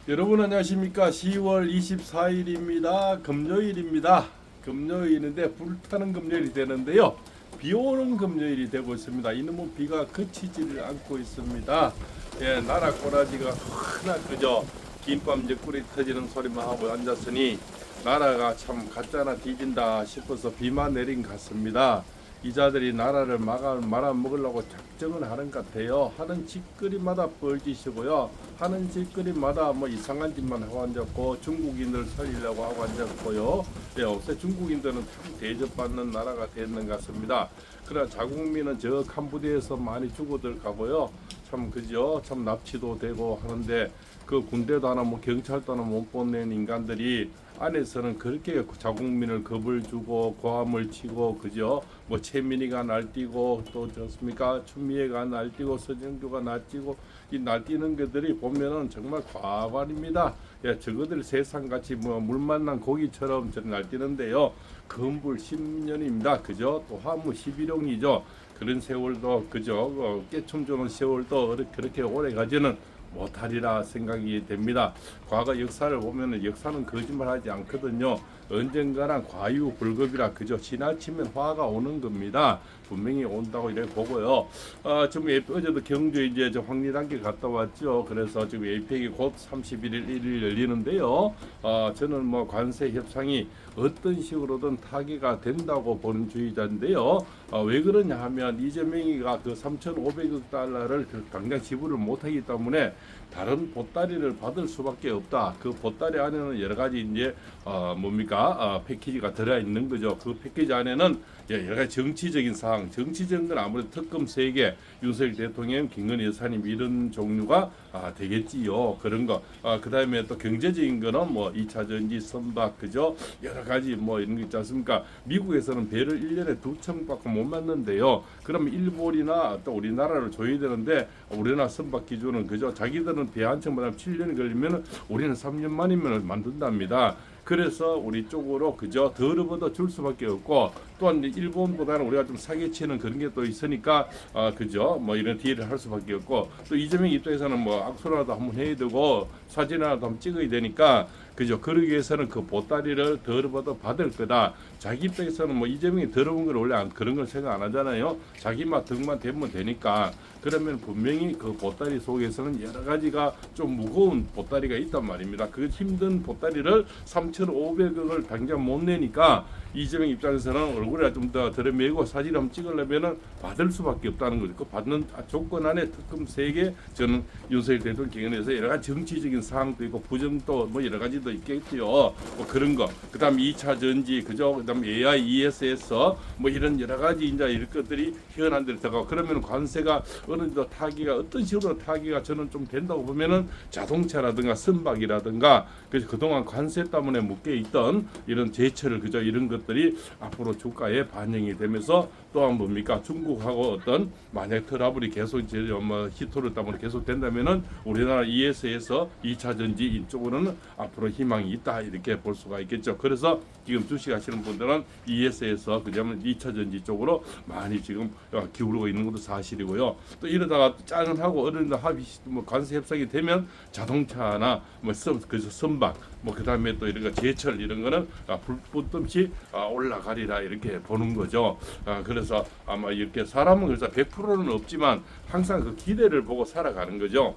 여러분 안녕하십니까? 10월 24일입니다. 금요일입니다. 금요일인데 불타는 금요일이 되는데요. 비 오는 금요일이 되고 있습니다. 이놈의 비가 그치지를 않고 있습니다. 예, 나라 꼬라지가 하나 그저 긴밤 옆구리 터지는 소리만 하고 앉았으니 나라가 참 가짜나 뒤진다 싶어서 비만 내린 것 같습니다. 이자들이 나라를 말아먹으려고 작정을 하는 것 같아요. 하는 짓거리마다 뻘짓이고요. 하는 짓거리마다 뭐 이상한 짓만 하고 앉았고 중국인들 살리려고 하고 앉았고요. 예, 요새 중국인들은 참 대접받는 나라가 됐는 것 같습니다. 그러나 자국민은 저 캄보디아에서 많이 죽어들 가고요. 참 그죠? 참 납치도 되고 하는데 그 군대도 하나 뭐 경찰도 하나 못 보낸 인간들이 안에서는 그렇게 자국민을 겁을 주고 고함을 치고 그죠? 뭐 최민희가 날뛰고 또 좋습니까? 추미애가 날뛰고 서정교가 날뛰고 이 날뛰는 것들이 보면은 정말 과관입니다. 예, 저거들 세상같이 뭐 물 만난 고기처럼 저 날뛰는데요. 금불 10년입니다. 그죠? 또 화무 11용이죠. 그런 세월도 그죠? 깨춤 주는 세월도 그렇게 오래 가지는 못하리라 생각이 됩니다. 과거 역사를 보면은 역사는 거짓말하지 않거든요. 언젠가는 과유불급이라 그저 지나치면 화가 오는 겁니다. 분명히 온다고 이렇게 보고요. 지금 어제도 경주에 이제 저 황리단길 갔다 왔죠. 그래서 지금 APEC이 곧 31일 1일 열리는데요. 저는 뭐 관세 협상이 어떤 식으로든 타개가 된다고 보는 주의자인데요. 왜 그러냐 하면 이재명이가 그 3,500억 달러를 당장 지불을 못하기 때문에 다른 보따리를 받을 수밖에 없다. 그 보따리 안에는 여러 가지 이제 패키지가 들어 있는 거죠. 그 패키지 안에는 여러 가지 정치적인 사항, 정치적인 건 아무래도 특검 3개, 윤석열 대통령, 김건희 여사님 이런 종류가 되겠지요. 그런 거. 그 다음에 또 경제적인 거는 뭐 2차 전지, 선박, 그죠? 여러 가지 뭐 이런 거 있지 않습니까? 미국에서는 배를 1년에 2척밖에 못 만든대요. 그러면 일본이나 또 우리나라를 줘야 되는데 우리나라 선박 기준은 그죠? 자기들은 배 한 척만 7년이 걸리면 우리는 3년 만이면 만든답니다. 그래서 우리 쪽으로 그저 더러워도 줄 수밖에 없고 또한 일본보다는 우리가 좀 사기 치는 그런 게 또 있으니까 그죠 뭐 이런 딜을 할 수밖에 없고 또 이재명 입장에서는 뭐 악수라도 한번 해야 되고 사진이라도 한번 찍어야 되니까 그죠 그러기 위해서는 그 보따리를 더러워도 받을 거다. 자기 입장에서는 뭐 이재명이 더러운 걸 원래 그런 걸 생각 안 하잖아요. 자기만 등만 대면 되니까. 그러면 분명히 그 보따리 속에서는 여러 가지가 좀 무거운 보따리가 있단 말입니다. 그 힘든 보따리를 3,500억을 당장 못 내니까 이재명 입장에서는 얼굴에 좀 더 들어매고 사진 한번 찍으려면은 받을 수밖에 없다는 거죠. 그 받는 조건 안에 특검 3개 저는 윤석열 대통령 기관에서 여러 가지 정치적인 사항도 있고 부정도 뭐 여러 가지도 있겠죠. 뭐 그런 거. 그다음 2차 전지 그죠. 그다음 AI, ESS 뭐 이런 여러 가지 이제 이런 것들이 현안 들이 들어가고 그러면 관세가 어느 정도 타기가 어떤 식으로 타기가 저는 좀 된다고 보면은 자동차라든가 선박이라든가 그래서 그동안 관세 때문에 묶여 있던 이런 제철 그죠 이런 것들이 앞으로 주가에 반영이 되면서 또한 뭡니까 중국하고 어떤 만약 트러블이 계속 이제 뭐 히토를 때문에 계속 된다면은 우리나라 ES에서 2차 전지 이쪽으로는 앞으로 희망이 있다 이렇게 볼 수가 있겠죠. 그래서 지금 주식하시는 분들은 ES에서 그러면 2차 전지 쪽으로 많이 지금 기울고 있는 것도 사실이고요. 또 이러다가 짠을 하고 어느 정도 합의 뭐 관세 협상이 되면 자동차나 뭐 그래서 선박 뭐 그다음에 또 이런 거 제철 이런 거는 불붙듯이 올라가리라 이렇게 보는 거죠. 그래서 아마 이렇게 사람은 그래서 100%는 없지만 항상 그 기대를 보고 살아가는 거죠.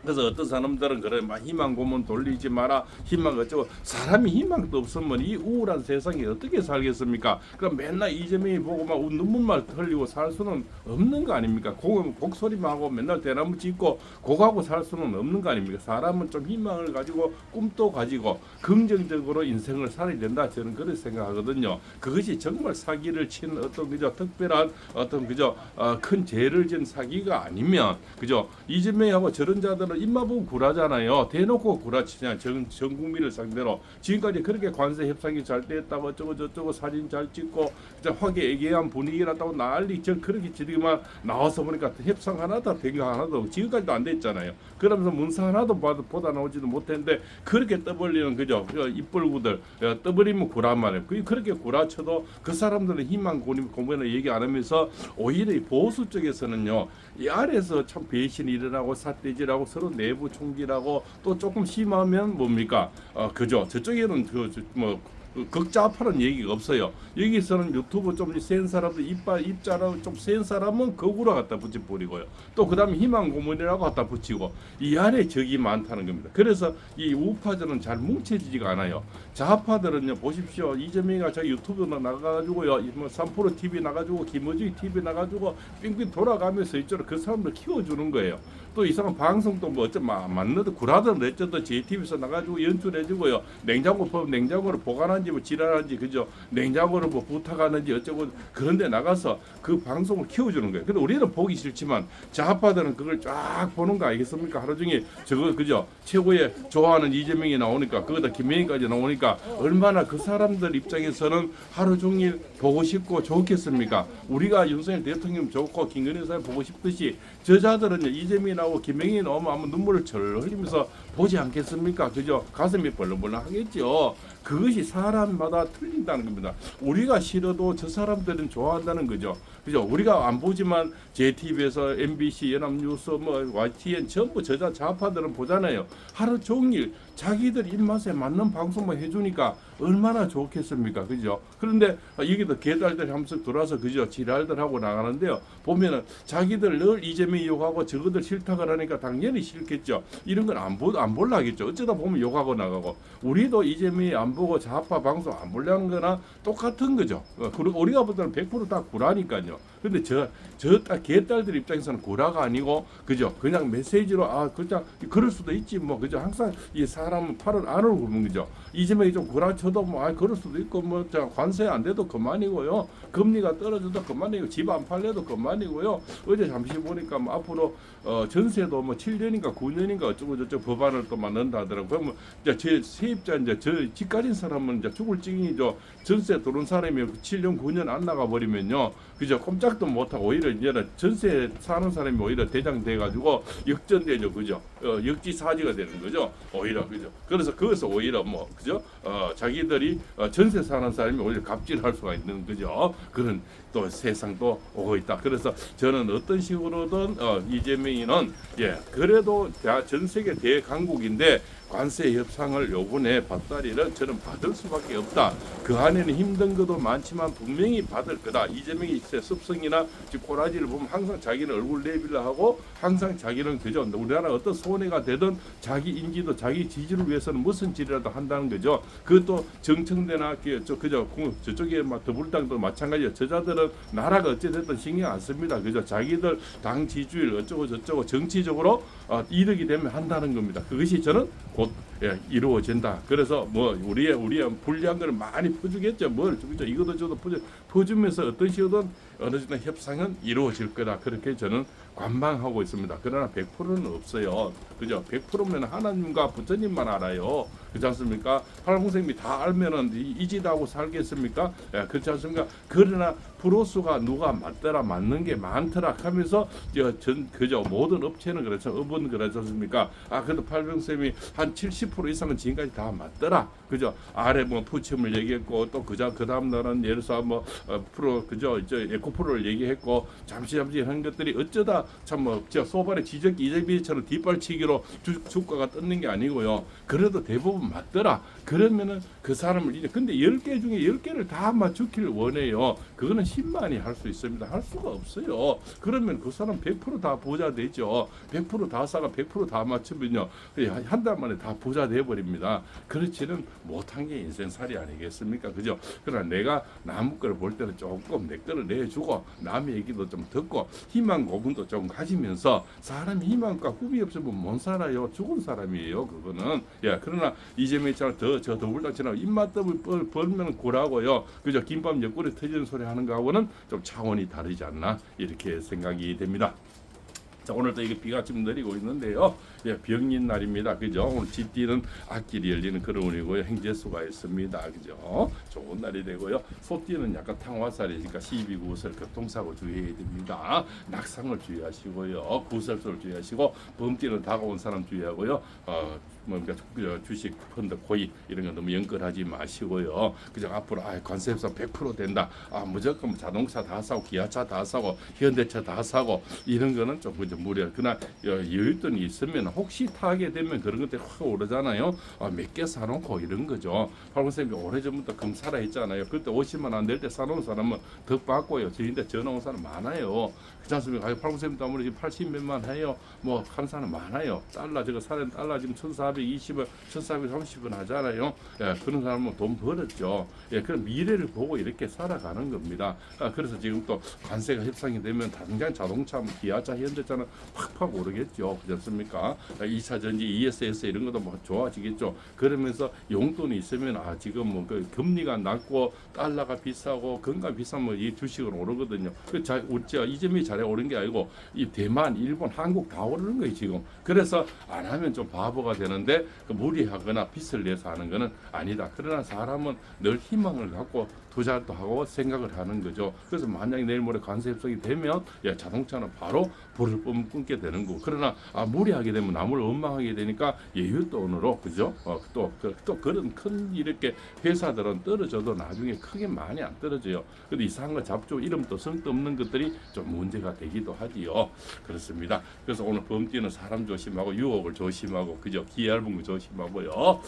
그래서 어떤 사람들은 그래 막 희망 고문 돌리지 마라 희망 어쩌고 사람이 희망도 없으면 이 우울한 세상에 어떻게 살겠습니까? 그럼 맨날 이재명이 보고 막 눈물만 흘리고 살 수는 없는 거 아닙니까? 곡소리만 하고 맨날 대나무 짓고 곡하고 살 수는 없는 거 아닙니까? 사람은 좀 희망을 가지고 꿈도 가지고 긍정적으로 인생을 살아야 된다 저는 그렇게 생각하거든요. 그것이 정말 사기를 친 어떤 그저 특별한 어떤 그저 큰 죄를 진 사기가 아니면 그저 이재명하고 저런 자들은 입만 보고 굴하잖아요. 대놓고 구라치냐 전 국민을 상대로 지금까지 그렇게 관세 협상이 잘 됐다고 어쩌고 저쩌고 사진 잘 찍고 화기애애한 분위기라다고 난리 전 그렇게 지들만 나와서 보니까 협상 하나도 된 거 하나도 지금까지도 안 됐잖아요. 그러면서 문서 하나도 보다 나오지도 못했는데 그렇게 떠벌리는 그죠 입벌구들 떠버리면 구란 말이에요. 그렇게 구라쳐도 그 사람들은 희망 고문을 얘기 안 하면서 오히려 보수 쪽에서는요 이 아래에서 참 배신이 일어나고 삿대질하고 서로 내부 총질하고 또 조금 심하면 뭡니까? 그죠? 저쪽에는 뭐 극좌파는 얘기가 없어요. 여기서는 유튜브 좀 센 사람들 입자라고 좀 센 사람은 거꾸로 갖다 붙여버리고요. 또 그다음에 희망 고문이라고 갖다 붙이고 이 안에 적이 많다는 겁니다. 그래서 이 우파들은 잘 뭉쳐지지가 않아요. 좌파들은요 보십시오. 이재명이가 저 유튜브 나가가지고요, 뭐 3프로 TV 나가지고 김어준이 TV 나가지고 빙빙 돌아가면서 이쪽으로 그 사람들 키워주는 거예요. 또 이상한 방송도 뭐 어쩌 맞는데 구라든 어쩌든 JTB에서 나가지고 연출해주고요. 냉장고를 보관하는지 뭐 지랄하는지 그죠? 냉장고를 뭐 부탁하는지 어쩌고 그런데 나가서 그 방송을 키워주는 거예요. 근데 우리는 보기 싫지만 좌파들은 그걸 쫙 보는 거 아니겠습니까? 하루 종일 저거 그죠? 최고의 좋아하는 이재명이 나오니까 거기다 김명희까지 나오니까 얼마나 그 사람들 입장에서는 하루 종일 보고 싶고 좋겠습니까? 우리가 윤석열 대통령 좋고 김건희 사람 보고 싶듯이 저자들은요 이재명이 나오고 김명희 나오면 아마 눈물을 절 흘리면서 보지 않겠습니까? 그죠? 가슴이 벌렁벌렁 하겠죠. 그것이 사람마다 틀린다는 겁니다. 우리가 싫어도 저 사람들은 좋아한다는 거죠. 그죠? 우리가 안 보지만 JTBC에서 MBC, 연합뉴스, 뭐 YTN 전부 저자 좌파들은 보잖아요. 하루 종일 자기들 입맛에 맞는 방송만 해주니까 얼마나 좋겠습니까? 그죠? 그런데 여기도 개달들 하면서 들어와서 그죠? 지랄들 하고 나가는데요. 보면은 자기들 늘 이재명 욕하고 저거들 싫다고 하니까 당연히 싫겠죠. 이런 건 안 볼라겠죠. 어쩌다 보면 욕하고 나가고. 우리도 이재명이 안 보고 좌파 방송 안 보려는 거나 똑같은 거죠. 그리고 우리가 볼 때는 100%다 구라니까요. 근데 저 개딸들 입장에서는 구라가 아니고 그죠? 그냥 메시지로 그냥 그럴 수도 있지 뭐 그죠? 항상 이 사람은 팔을 안으로 굽는 거죠. 이재명이 좀 구라 쳐도 뭐 그럴 수도 있고 뭐 관세 안 돼도 그만이고요. 금리가 떨어져도 그만이고 집 안 팔려도 그만이고요. 어제 잠시 보니까 뭐 앞으로 전세도 뭐 7년인가 9년인가 어쩌고 저쩌고 법안을 또 만든다 하더라고요. 그러면 이제 제 세입자 이제 저 집 가진 사람은 이제 죽을 징이죠. 전세 들어온 사람이 7년 9년 안 나가 버리면요. 그죠? 꼼짝도 못하고 오히려 이제는 전세 사는 사람이 오히려 대장돼 가지고 역전되죠. 그죠? 역지사지가 되는 거죠. 오히려 그죠? 그래서 거기서 오히려 뭐 그죠? 자기들이 전세 사는 사람이 오히려 갑질할 수가 있는 거죠. 그런 또 세상도 오고 있다. 그래서 저는 어떤 식으로든 이재명이는 그래도 전 세계 대강국인데 관세 협상을 요번에 받다리를 저는 받을 수밖에 없다. 그 안에는 힘든 것도 많지만 분명히 받을 거다. 이재명이 습성이나 꼬라지를 보면 항상 자기는 얼굴 내비를 하고 항상 자기는 그죠. 우리나라 어떤 손해가 되든 자기 인지도 자기 지지를 위해서는 무슨 짓이라도 한다는 거죠. 그것도 정청대나 그죠. 저쪽에 막 더불당도 마찬가지예요. 저자들은 나라가 어찌됐든 신경 안 씁니다. 그죠. 자기들 당 지지율 어쩌고 저쩌고 정치적으로 이득이 되면 한다는 겁니다. 그것이 저는 곧 이루어진다. 그래서 뭐 우리의 불리한 걸 많이 퍼주겠죠. 뭘 그죠. 이것도 저도 퍼주면서 어떤 식으로든 어느 정도 협상은 이루어질 거다. 그렇게 저는 관망하고 있습니다. 그러나 100%는 없어요. 그죠? 100%면 하나님과 부처님만 알아요. 그렇지 않습니까? 하나님이 다 알면은 이지다고 살겠습니까? 그렇지 않습니까? 그러나 프로수가 누가 맞는 게 많더라 하면서 그죠? 모든 업체는 그렇죠. 업은 그렇지 않습니까? 그래도 팔병쌤이 한 70% 이상은 지금까지 다 맞더라. 그죠? 아래 뭐 푸침을 얘기했고 또 그 다음 날은 예를 들어서 뭐 프로 그죠? 에코프로를 얘기했고 잠시 하는 것들이 어쩌다 참 뭐 소발의 이재비처럼 뒷발치기로 주가가 떴는 게 아니고요. 그래도 대부분 맞더라. 그러면은 그 사람을 이제 근데 10개 중에 10개를 다 맞추기를 원해요. 그거는 10만이 할 수 있습니다. 할 수가 없어요. 그러면 그 사람 100% 다 부자 되죠. 100%다 사가 100%다 맞추면요. 한 달 만에 다 부자 돼 버립니다. 그렇지는 못한 게 인생살이 아니겠습니까? 그죠? 그러나 내가 남 거를 볼 때는 조금 내 거를 내주고 남의 얘기도 좀 듣고 희망 고문도 좀 가지면서 사람이 희망과 꿈이 없으면 못 살아요. 죽은 사람이에요. 그거는. 그러나 이재명처럼 저 더불당처럼 입맛떡을 벌면 고라고요. 그죠? 김밥 옆구리 터지는 소리 하는 거하고는 좀 차원이 다르지 않나 이렇게 생각이 됩니다. 자, 오늘도 이게 비가 좀 내리고 있는데요. 병인 날입니다. 그죠? 오늘 집뒤는 앞길이 열리는 그런 운이고요. 행재수가 있습니다. 그죠? 좋은 날이 되고요. 소띠는 약간 탕화살이니까 시비 구설 교통사고 주의해야 됩니다. 낙상을 주의하시고요. 구설수를 주의하시고 범띠는 다가온 사람 주의하고요. 주식 펀드 고이 이런 거 너무 연결하지 마시고요. 그저 앞으로 관세 협상 100% 된다. 무조건 자동차 다 사고 기아차 다 사고 현대차 다 사고 이런 거는 좀 그저 무리야. 그러나 여윳돈이 있으면 혹시 타게 되면 그런 것들이 확 오르잖아요. 몇 개 사놓고 이런 거죠. 팔공쌤이 오래전부터 금 사라 했잖아요. 그때 50만 원 낼 때 사놓은 사람은 더 받고요. 저희한테 전화 온 사람 많아요. 그렇지 않습니까? 팔공쌤도 아무리 지금 80몇만 해요. 뭐 하는 사람 많아요. 달러 저거 사는 달러 지금 1,420원, 1,430원 하잖아요. 예, 그런 사람은 돈 벌었죠. 예, 그런 미래를 보고 이렇게 살아가는 겁니다. 그래서 지금 또 관세가 협상이 되면 당장 자동차, 기아차, 현대차는 팍팍 오르겠죠. 그렇지 않습니까? 2차 전지, ESS 이런 것도 뭐 좋아지겠죠. 그러면서 용돈이 있으면 지금 뭐 그 금리가 낮고 달러가 비싸고 금가 비싸면 이 주식은 오르거든요. 이점이 잘해 오른 게 아니고 이 대만, 일본, 한국 다 오르는 거예요 지금. 그래서 안 하면 좀 바보가 되는데 무리하거나 빚을 내서 하는 거는 아니다. 그러나 사람은 늘 희망을 갖고 투자도 하고 생각을 하는 거죠. 그래서 만약에 내일 모레 관세 협상이 되면 자동차는 바로 불을 끊게 되는 거고. 그러나 무리하게 되면 남을 원망하게 되니까 여윳돈으로 그죠? 또 그런 큰 이렇게 회사들은 떨어져도 나중에 크게 많이 안 떨어져요. 근데 이상한 거 잡죠. 이름도 성도 없는 것들이 좀 문제가 되기도 하지요. 그렇습니다. 그래서 오늘 범띠는 사람 조심하고 유혹을 조심하고 그죠? 기 얇은 거 조심하고요.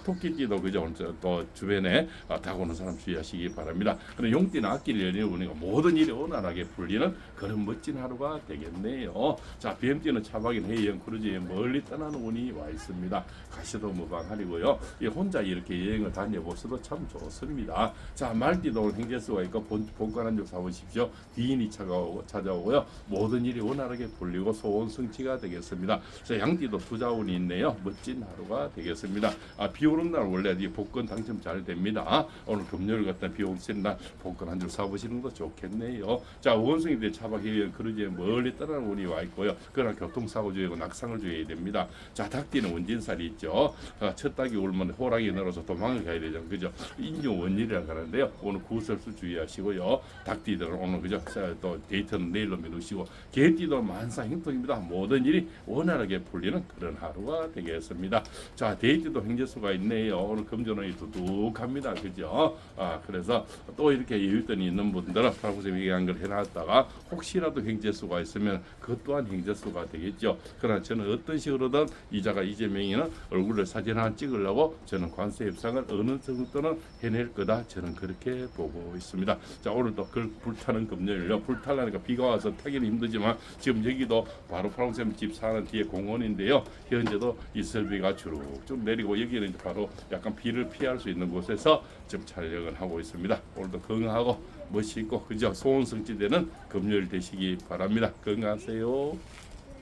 토끼띠도 그죠? 오늘 또 주변에 다가오는 사람 주의하시기 바랍니다. 그럼 용띠는 악기를 열리는 운이고 모든 일이 원활하게 풀리는 그런 멋진 하루가 되겠네요. 자, BM띠는 차박인 해외여행 크루즈에 멀리 떠나는 운이 와 있습니다. 가시도 무방하리고요. 혼자 이렇게 여행을 다녀보셔도 참 좋습니다. 자, 말띠도 오늘 행재수가 있고 본관 한 줄 사보십시오. 귀인이 찾아오고요. 모든 일이 원활하게 풀리고 소원 성취가 되겠습니다. 자, 양띠도 투자 운이 있네요. 멋진 하루가 되겠습니다. 비 오는 날 원래 복권 당첨 잘 됩니다. 오늘 금요일 같은 비 오는 날 복권 한 줄 사보시는 것도 좋겠네요. 자, 원숭이들 차박 해외 크루즈에 멀리 떠나는 운이 와 있고요. 그러나 교통사고 주의하고 낙상을 주의해야 됩니다. 자, 닭띠는 원진살이 있죠. 첫 닭이 울면 호랑이 늘어서 도망을 가야 되죠. 그죠? 인용 원일이라고 하는데요. 오늘 구설수 주의하시고요. 닭띠들은 오늘 그죠? 또 데이트는 내일로 미루시고 개띠도 만사 형통입니다. 모든 일이 원활하게 풀리는 그런 하루가 되겠습니다. 자, 데이트도 행재수가 있네요. 오늘 금전운이 두둑합니다. 그죠? 그래서 또 이렇게 여윳돈이 있는 분들은 팔구쌤이 얘기한 걸 해놨다가 혹시라도 행재수가 있으면 그것 또한 행재수가 되겠죠. 그러나 저는 어떤 식으로든 이재명이는 얼굴을 사진 하나 찍으려고 저는 관세 협상을 어느 정도는 해낼 거다. 저는 그렇게 보고 있습니다. 자, 오늘도 불타는 금요일요. 불타려니까 비가 와서 타기는 힘들지만 지금 여기도 바로 팔구쌤 집 사는 뒤에 공원인데요. 현재도 이슬비가 주룩쭉 내리고 여기는 바로 약간 비를 피할 수 있는 곳에서 지금 촬영을 하고 있습니다. 오늘도 건강하고 멋있고 그저 소원 성취되는 금요일 되시기 바랍니다. 건강하세요.